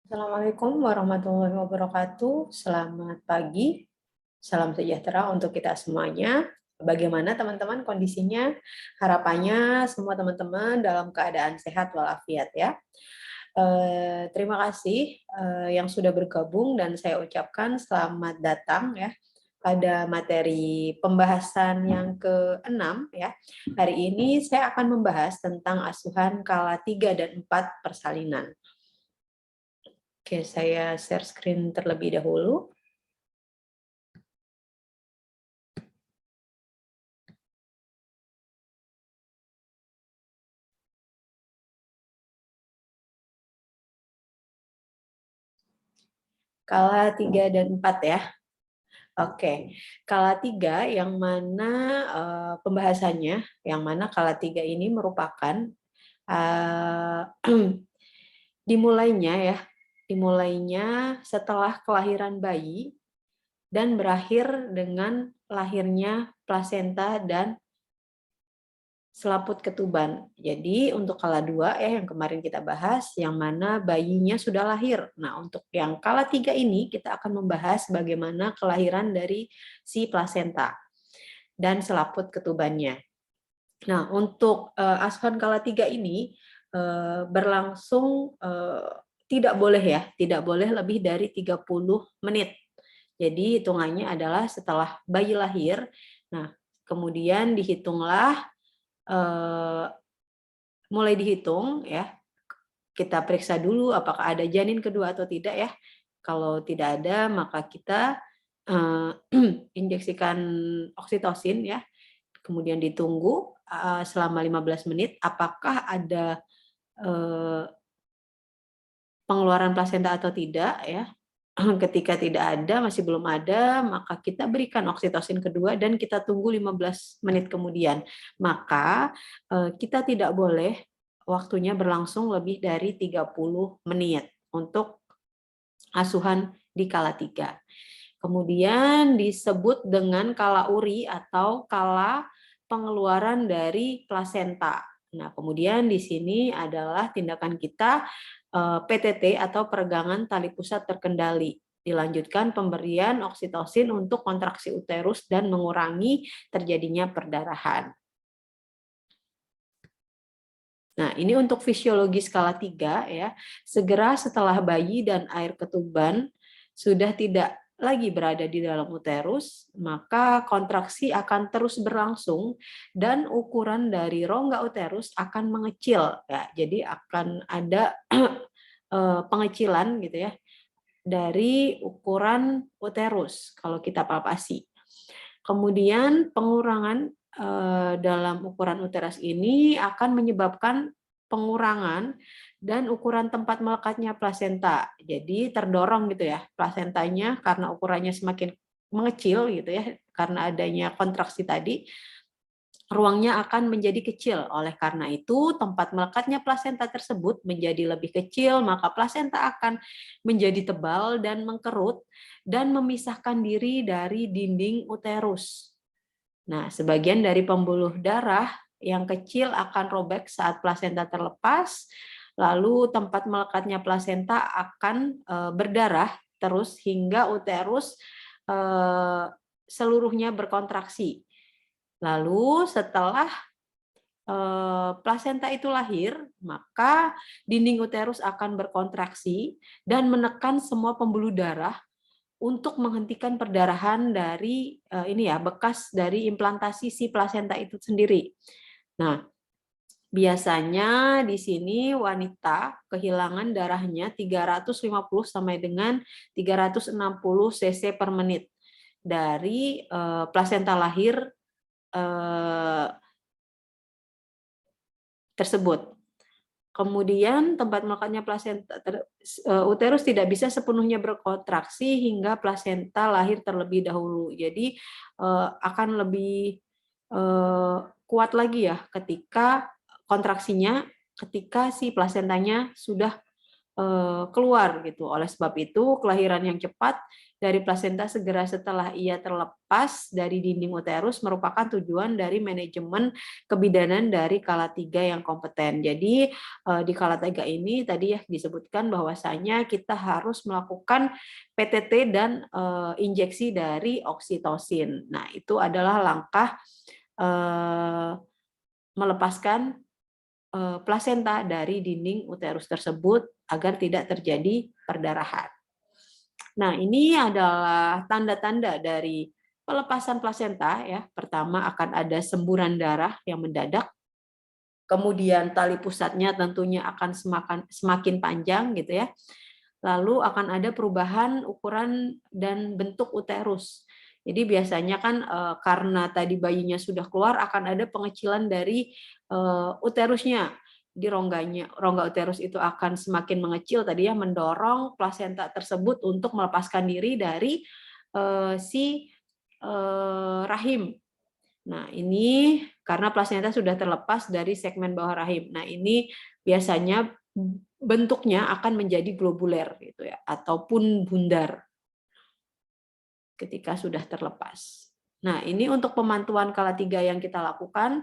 Assalamualaikum warahmatullahi wabarakatuh. Selamat pagi, salam sejahtera untuk kita semuanya. Bagaimana teman-teman kondisinya? Harapannya semua teman-teman dalam keadaan sehat walafiat ya. Terima kasih yang sudah bergabung dan saya ucapkan selamat datang ya pada materi pembahasan yang ke-6 ya. Hari ini saya akan membahas tentang asuhan kala 3 dan 4 persalinan. Oke, saya share screen terlebih dahulu. Kala 3 dan 4 ya. Oke, kala 3 yang mana pembahasannya, yang mana kala 3 ini merupakan dimulainya ya, dimulainya setelah kelahiran bayi dan berakhir dengan lahirnya plasenta dan selaput ketuban. Jadi untuk kala 2 ya yang kemarin kita bahas, yang mana bayinya sudah lahir. Nah untuk yang kala 3 ini kita akan membahas bagaimana kelahiran dari si plasenta dan selaput ketubannya. Nah untuk asuhan kala 3 ini berlangsung tidak boleh ya, tidak boleh lebih dari 30 menit. Jadi hitungannya adalah setelah bayi lahir, nah kemudian dihitunglah mulai dihitung ya, kita periksa dulu apakah ada janin kedua atau tidak ya. Kalau tidak ada maka kita injeksikan oksitosin ya, kemudian ditunggu selama 15 menit apakah ada pengeluaran plasenta atau tidak ya. Ketika tidak ada, masih belum ada, maka kita berikan oksitosin kedua dan kita tunggu 15 menit kemudian. Maka kita tidak boleh waktunya berlangsung lebih dari 30 menit untuk asuhan di kala 3. Kemudian disebut dengan kala uri atau kala pengeluaran dari plasenta. Nah, kemudian di sini adalah tindakan kita PTT atau peregangan tali pusat terkendali. Dilanjutkan pemberian oksitosin untuk kontraksi uterus dan mengurangi terjadinya perdarahan. Nah, ini untuk fisiologi skala 3 ya. Segera setelah bayi dan air ketuban sudah tidak lagi berada di dalam uterus, maka kontraksi akan terus berlangsung dan ukuran dari rongga uterus akan mengecil ya. Jadi akan ada pengecilan gitu ya dari ukuran uterus kalau kita palpasi. Kemudian pengurangan dalam ukuran uterus ini akan menyebabkan pengurangan dan ukuran tempat melekatnya plasenta. Jadi terdorong gitu ya plasentanya karena ukurannya semakin mengecil gitu ya karena adanya kontraksi tadi, ruangnya akan menjadi kecil. Oleh karena itu, tempat melekatnya plasenta tersebut menjadi lebih kecil, maka plasenta akan menjadi tebal dan mengkerut dan memisahkan diri dari dinding uterus. Nah, sebagian dari pembuluh darah yang kecil akan robek saat plasenta terlepas, lalu tempat melekatnya plasenta akan berdarah terus hingga uterus seluruhnya berkontraksi. Lalu setelah plasenta itu lahir, maka dinding uterus akan berkontraksi dan menekan semua pembuluh darah untuk menghentikan perdarahan dari ini ya bekas dari implantasi si plasenta itu sendiri. Nah, biasanya di sini wanita kehilangan darahnya 350 sampai dengan 360 cc per menit dari plasenta lahir tersebut. Kemudian tempat melekatnya plasenta uterus tidak bisa sepenuhnya berkontraksi hingga plasenta lahir terlebih dahulu. Jadi akan lebih kuat lagi ya ketika kontraksinya ketika si plasentanya sudah keluar gitu. Oleh sebab itu, kelahiran yang cepat dari plasenta segera setelah ia terlepas dari dinding uterus merupakan tujuan dari manajemen kebidanan dari kala 3 yang kompeten. Jadi di kala 3 ini tadi ya disebutkan bahwasanya kita harus melakukan PTT dan injeksi dari oksitosin. Nah, itu adalah langkah melepaskan plasenta dari dinding uterus tersebut agar tidak terjadi perdarahan. Nah, ini adalah tanda-tanda dari pelepasan plasenta ya. Pertama akan ada semburan darah yang mendadak. Kemudian tali pusatnya tentunya akan semakin panjang gitu ya. Lalu akan ada perubahan ukuran dan bentuk uterus. Jadi biasanya kan karena tadi bayinya sudah keluar akan ada pengecilan dari uterusnya di rongganya. Rongga uterus itu akan semakin mengecil tadi ya, mendorong plasenta tersebut untuk melepaskan diri dari si rahim. Nah, ini karena plasenta sudah terlepas dari segmen bawah rahim. Nah, ini biasanya bentuknya akan menjadi globuler gitu ya, ataupun bundar ketika sudah terlepas. Nah, ini untuk pemantauan kala 3 yang kita lakukan,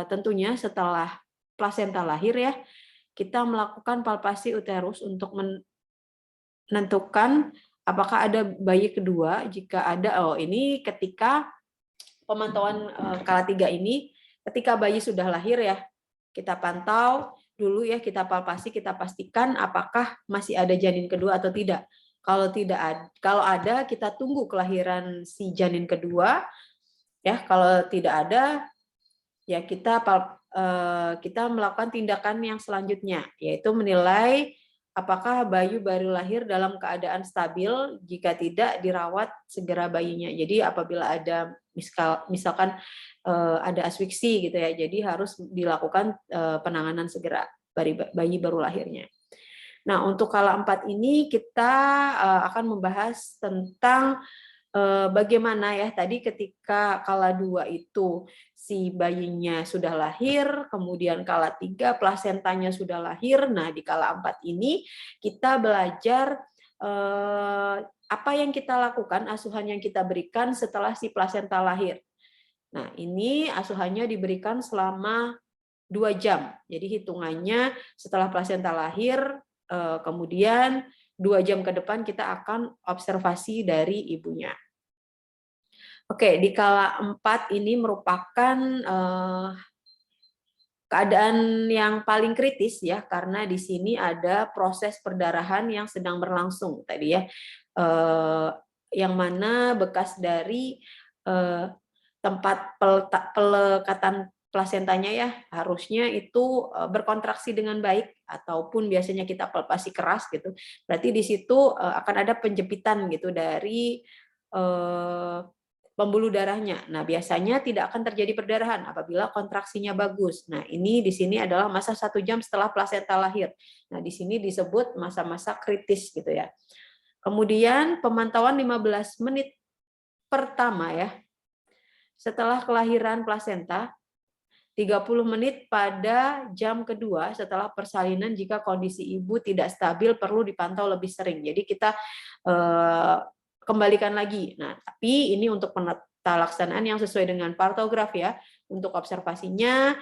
tentunya setelah plasenta lahir ya, kita melakukan palpasi uterus untuk menentukan apakah ada bayi kedua. Jika ada, ini ketika pemantauan kala 3 ini, ketika bayi sudah lahir ya, kita pantau dulu ya, kita palpasi, kita pastikan apakah masih ada janin kedua atau tidak. Kalau ada, kita tunggu kelahiran si janin kedua. Ya, kalau tidak ada, ya kita melakukan tindakan yang selanjutnya, yaitu menilai apakah bayi baru lahir dalam keadaan stabil. Jika tidak, dirawat segera bayinya. Jadi apabila ada misalkan ada asfiksi gitu ya, jadi harus dilakukan penanganan segera bayi baru lahirnya. Nah, untuk kala 4 ini kita akan membahas tentang bagaimana ya tadi ketika kala 2 itu si bayinya sudah lahir, kemudian kala 3 plasentanya sudah lahir. Nah, di kala 4 ini kita belajar apa yang kita lakukan, asuhan yang kita berikan setelah si plasenta lahir. Nah, ini asuhannya diberikan selama 2 jam. Jadi hitungannya setelah plasenta lahir, kemudian 2 jam ke depan kita akan observasi dari ibunya. Oke, di kala 4 ini merupakan keadaan yang paling kritis ya, karena di sini ada proses perdarahan yang sedang berlangsung tadi ya, yang mana bekas dari tempat pelekatan plasentanya ya harusnya itu berkontraksi dengan baik, ataupun biasanya kita palpasi keras gitu. Berarti di situ akan ada penjepitan gitu dari pembuluh darahnya. Nah, biasanya tidak akan terjadi perdarahan apabila kontraksinya bagus. Nah, ini di sini adalah masa 1 jam setelah plasenta lahir. Nah, di sini disebut masa-masa kritis gitu ya. Kemudian pemantauan 15 menit pertama ya, setelah kelahiran plasenta, 30 menit pada jam kedua setelah persalinan jika kondisi ibu tidak stabil perlu dipantau lebih sering. Jadi kita kembalikan lagi. Nah, tapi ini untuk penelaksanaan yang sesuai dengan partograf ya. Untuk observasinya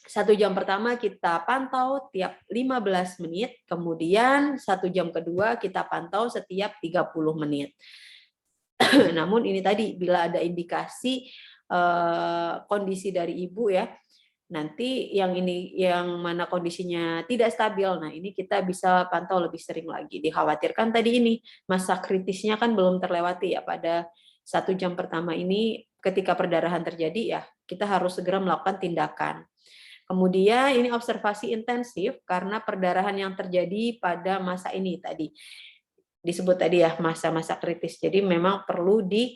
1 jam pertama kita pantau tiap 15 menit, kemudian 1 jam kedua kita pantau setiap 30 menit. Namun ini tadi bila ada indikasi kondisi dari ibu ya, nanti yang mana kondisinya tidak stabil, nah ini kita bisa pantau lebih sering lagi. Dikhawatirkan tadi ini masa kritisnya kan belum terlewati ya, pada 1 jam pertama ini ketika perdarahan terjadi ya kita harus segera melakukan tindakan. Kemudian ini observasi intensif karena perdarahan yang terjadi pada masa ini tadi disebut tadi ya masa-masa kritis. Jadi memang perlu di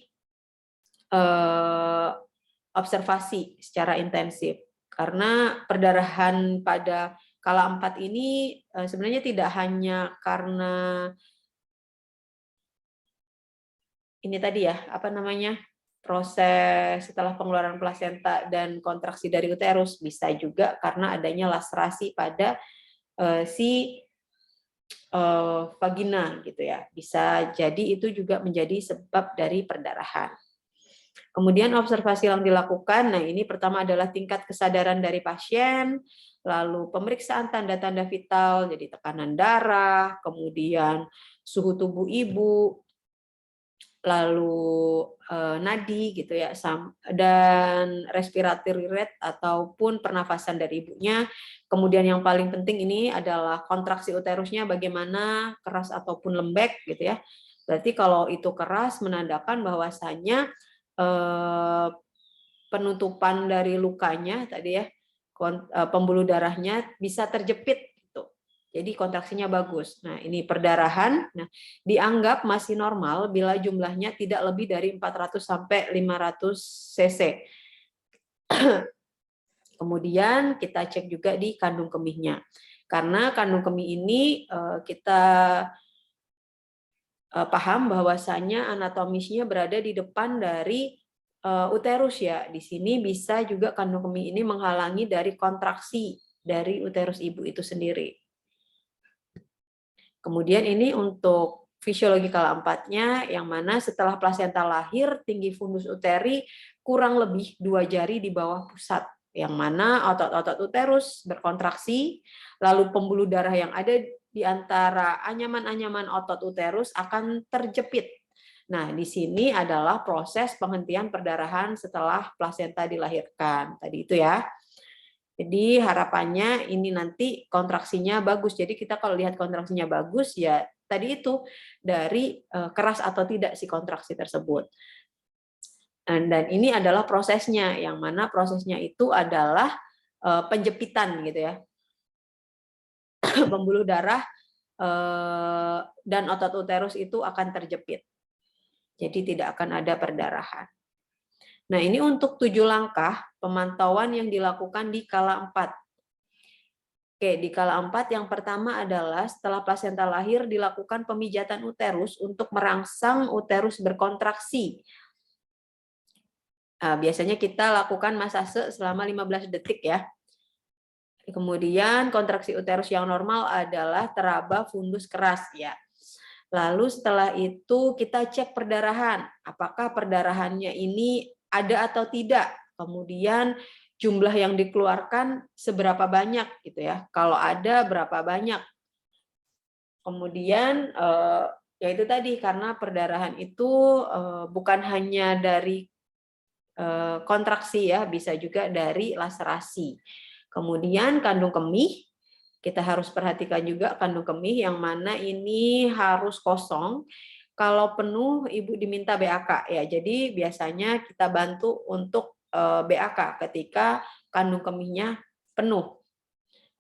observasi secara intensif. Karena perdarahan pada kala 4 ini sebenarnya tidak hanya karena ini tadi ya, apa namanya, proses setelah pengeluaran plasenta dan kontraksi dari uterus, bisa juga karena adanya laserasi pada si vagina gitu ya. Bisa jadi itu juga menjadi sebab dari perdarahan. Kemudian observasi yang dilakukan, nah ini pertama adalah tingkat kesadaran dari pasien, lalu pemeriksaan tanda-tanda vital, jadi tekanan darah, kemudian suhu tubuh ibu, lalu nadi gitu ya, dan respiratory rate ataupun pernafasan dari ibunya. Kemudian yang paling penting ini adalah kontraksi uterusnya bagaimana, keras ataupun lembek gitu ya. Berarti kalau itu keras menandakan bahwasanya penutupan dari lukanya tadi ya, pembuluh darahnya bisa terjepit gitu. Jadi kontraksinya bagus. Nah, ini perdarahan. Nah, dianggap masih normal bila jumlahnya tidak lebih dari 400 sampai 500 cc. Kemudian kita cek juga di kandung kemihnya. Karena kandung kemih ini kita paham bahwasanya anatomisnya berada di depan dari uterus ya. Di sini bisa juga kandung kemih ini menghalangi dari kontraksi dari uterus ibu itu sendiri. Kemudian ini untuk fisiologi kala 4-nya, yang mana setelah plasenta lahir, tinggi fundus uteri kurang lebih 2 jari di bawah pusat, yang mana otot-otot uterus berkontraksi, lalu pembuluh darah yang ada di antara anyaman-anyaman otot uterus akan terjepit. Nah, di sini adalah proses penghentian perdarahan setelah plasenta dilahirkan. Tadi itu ya. Jadi harapannya ini nanti kontraksinya bagus. Jadi kita kalau lihat kontraksinya bagus ya tadi itu dari keras atau tidak si kontraksi tersebut. Dan ini adalah prosesnya, yang mana prosesnya itu adalah penjepitan gitu ya. Pembuluh darah dan otot uterus itu akan terjepit. Jadi tidak akan ada perdarahan. Nah, ini untuk 7 langkah pemantauan yang dilakukan di kala 4. Oke, di kala 4 yang pertama adalah setelah plasenta lahir dilakukan pemijatan uterus untuk merangsang uterus berkontraksi. Nah, biasanya kita lakukan massase selama 15 detik ya. Kemudian kontraksi uterus yang normal adalah teraba fundus keras ya. Lalu setelah itu kita cek perdarahan, apakah perdarahannya ini ada atau tidak. Kemudian jumlah yang dikeluarkan seberapa banyak gitu ya. Kalau ada berapa banyak. Kemudian ya itu tadi, karena perdarahan itu bukan hanya dari kontraksi ya, bisa juga dari laserasi. Kemudian kandung kemih, kita harus perhatikan juga kandung kemih yang mana ini harus kosong. Kalau penuh ibu diminta BAK ya. Jadi biasanya kita bantu untuk BAK ketika kandung kemihnya penuh.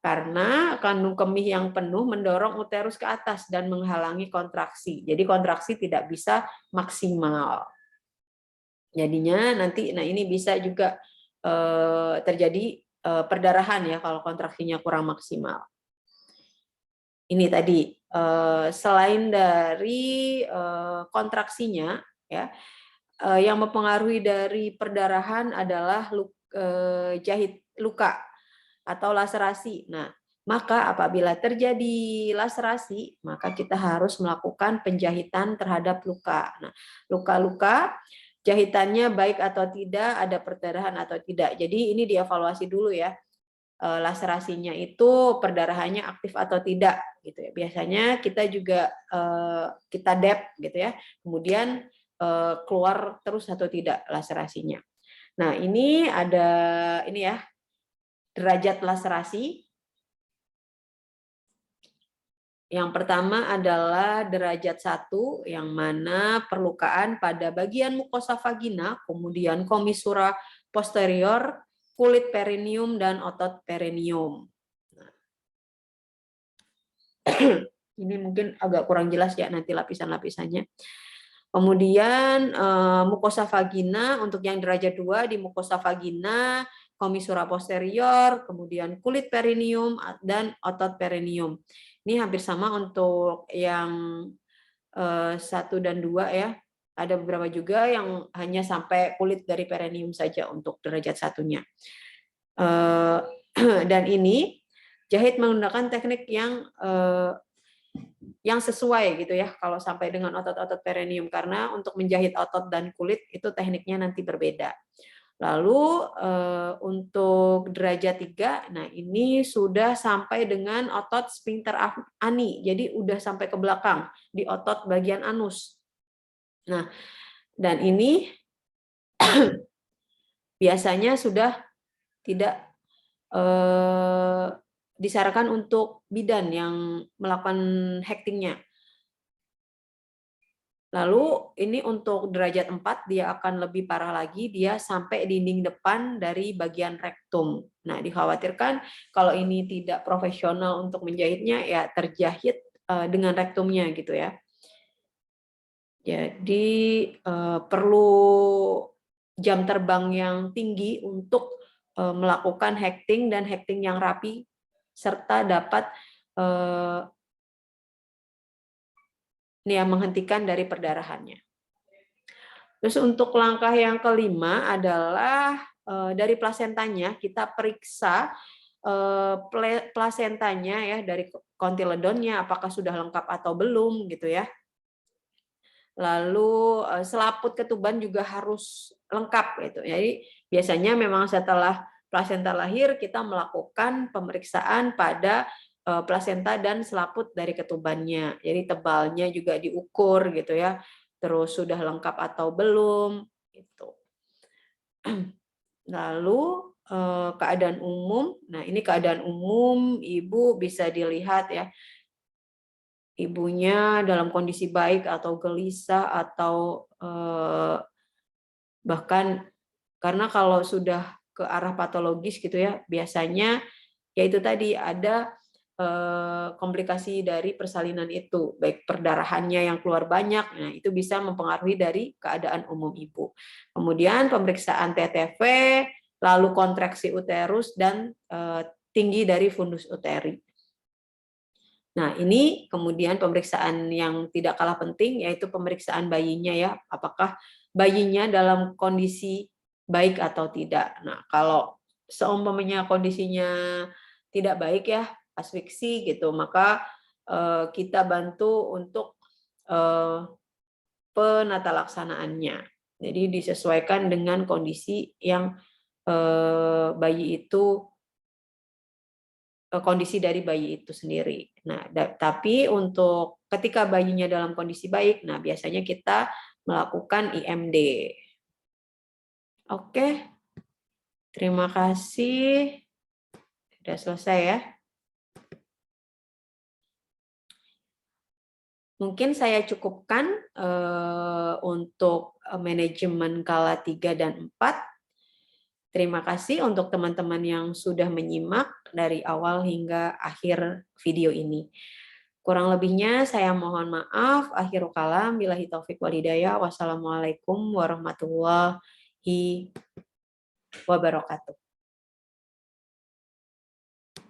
Karena kandung kemih yang penuh mendorong uterus ke atas dan menghalangi kontraksi. Jadi kontraksi tidak bisa maksimal. Jadinya nanti, nah ini bisa juga terjadi perdarahan ya kalau kontraksinya kurang maksimal. Ini tadi selain dari kontraksinya ya, yang mempengaruhi dari perdarahan adalah jahit luka atau laserasi. Nah, maka apabila terjadi laserasi, maka kita harus melakukan penjahitan terhadap luka. Nah, luka-luka jahitannya baik atau tidak, ada perdarahan atau tidak. Jadi ini dievaluasi dulu ya. Laserasinya itu perdarahannya aktif atau tidak gitu ya. Biasanya kita juga kita dep gitu ya. Kemudian keluar terus atau tidak laserasinya. Nah, ini ada ini ya, derajat laserasi. Yang pertama adalah derajat 1, yang mana perlukaan pada bagian mukosa vagina, kemudian komisura posterior, kulit perineum, dan otot perineum. Ini mungkin agak kurang jelas ya nanti lapisan-lapisannya. Kemudian mukosa vagina, untuk yang derajat 2 di mukosa vagina, komisura posterior, kemudian kulit perineum, dan otot perineum. Ini hampir sama untuk yang 1 dan 2 ya. Ada beberapa juga yang hanya sampai kulit dari perineum saja untuk derajat 1-nya. Dan ini jahit menggunakan teknik yang yang sesuai gitu ya kalau sampai dengan otot-otot perineum, karena untuk menjahit otot dan kulit itu tekniknya nanti berbeda. Lalu untuk derajat 3, nah ini sudah sampai dengan otot sphincter ani, jadi udah sampai ke belakang di otot bagian anus. Nah, dan ini biasanya sudah tidak disarankan untuk bidan yang melakukan hektingnya. Lalu ini untuk derajat 4 dia akan lebih parah lagi, dia sampai dinding depan dari bagian rektum. Nah, dikhawatirkan kalau ini tidak profesional untuk menjahitnya, ya terjahit dengan rektumnya gitu ya. Jadi perlu jam terbang yang tinggi untuk melakukan hekting dan hekting yang rapi, serta dapat menghentikan dari perdarahannya. Terus untuk langkah yang kelima adalah dari plasentanya kita periksa plasentanya ya, dari kontiledonnya apakah sudah lengkap atau belum gitu ya. Lalu selaput ketuban juga harus lengkap gitu. Jadi biasanya memang setelah plasenta lahir kita melakukan pemeriksaan pada plasenta dan selaput dari ketubannya. Jadi tebalnya juga diukur gitu ya. Terus sudah lengkap atau belum gitu. Lalu keadaan umum. Nah, ini keadaan umum ibu bisa dilihat ya. Ibunya dalam kondisi baik atau gelisah atau bahkan, karena kalau sudah ke arah patologis gitu ya, biasanya ya itu tadi ada komplikasi dari persalinan itu, baik perdarahannya yang keluar banyak, nah itu bisa mempengaruhi dari keadaan umum ibu. Kemudian pemeriksaan TTV, lalu kontraksi uterus dan tinggi dari fundus uteri. Nah, ini kemudian pemeriksaan yang tidak kalah penting yaitu pemeriksaan bayinya ya, apakah bayinya dalam kondisi baik atau tidak. Nah, kalau seumpamanya kondisinya tidak baik ya, asfiksi gitu, maka kita bantu untuk penata laksanaannya. Jadi disesuaikan dengan kondisi yang bayi itu, kondisi dari bayi itu sendiri. Nah, tapi untuk ketika bayinya dalam kondisi baik, nah biasanya kita melakukan IMD. Oke, terima kasih. Sudah selesai ya. Mungkin saya cukupkan untuk manajemen kala 3 dan 4. Terima kasih untuk teman-teman yang sudah menyimak dari awal hingga akhir video ini. Kurang lebihnya saya mohon maaf. Akhirul kalam, billahi taufik wal hidayah. Wassalamualaikum warahmatullahi wabarakatuh.